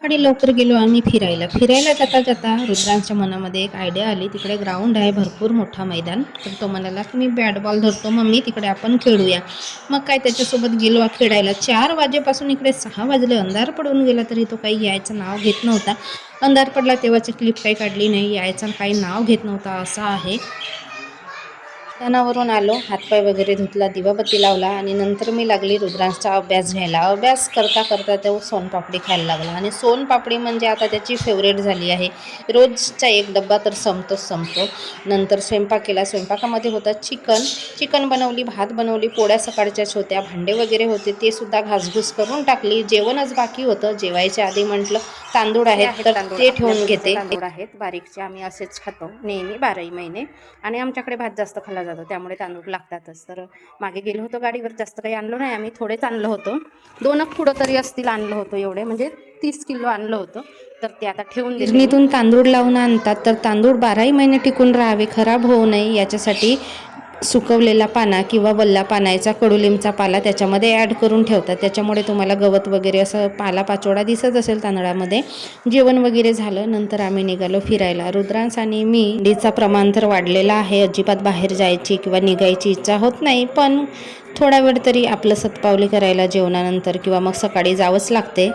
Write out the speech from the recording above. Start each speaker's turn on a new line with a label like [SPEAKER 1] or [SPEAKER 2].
[SPEAKER 1] सकाळी लवकर गेलो आम्ही फिरायला जाता जाता रुद्रांच्या मनामध्ये एक आयडिया आली. तिकडे ग्राउंड आहे भरपूर मोठा मैदान. तर तो म्हणाला की मी बॅट बॉल धरतो मम्मी, तिकडे आपण खेळूया. मग काय त्याच्यासोबत गेलो खेळायला. 4 वाजेपासून इकडे 6 वाजले, अंधार पडून गेला तरी तो काही यायचं नाव घेत नव्हता. अंधार पडला तेव्हाची क्लिप काही काढली नाही, यायचं काही नाव घेत नव्हता, असा आहे. मैदानावरून आलो, हातपाय वगैरे धुतला, दिवाबत्ती लावला आणि नंतर मी लागली रुद्रांचा अभ्यास घ्यायला. अभ्यास करता करता तो सोनपापडी खायला लागला आणि सोनपापडी म्हणजे आता त्याची फेवरेट झाली आहे. रोजचा एक डब्बा तर संपतो. नंतर स्वयंपाक केला. स्वयंपाकामध्ये होता चिकन बनवली, भात बनवली, पोळ्या सकाळच्याच होत्या, भांडे वगैरे होते ते सुद्धा घासघूस करून टाकली. जेवणच बाकी होतं. जेवायच्या आधी म्हटलं तांदूळ आहेत तर ते ठेवून घेते. तांदूळ आहेत बारीकचे, आम्ही असेच खातो नेहमी 12 महिने आणि आमच्याकडे भात जास्त खाल्ला जातो त्यामुळे तांदूळ लागतातच. तर मागे गेलो होतो गाडीवर, जास्त काही आणलो नाही आम्ही, थोडेच आणलं होतं. 2 पुढं तरी असतील आणलं होतं, एवढे म्हणजे 30 किलो आणलं होतं. तर ते आता ठेवून गिरणीतून तांदूळ लावून आणतात. तर तांदूळ 12 महिने टिकून राहावे, खराब होऊ नये याच्यासाठी सुकवलेला पाना किंवा वल्ला पानाचा कडुलिंबचा पाला त्याच्यामध्ये ॲड करून ठेवतात. त्याच्यामुळे तुम्हाला गवत वगैरे असं पालापाचोळा दिसत असेल तांदळामध्ये. जेवण वगैरे झालं, नंतर आम्ही निघालो फिरायला. रुद्रांश आणि मी थंडीचा प्रमाण तर वाढलेला आहे, अजिबात बाहेर जायची किंवा निघायची इच्छा होत नाही. पण थोडा वेळ तरी आपलं शतपावली करायला जेवणानंतर किंवा मग सकाळी जावंच लागते.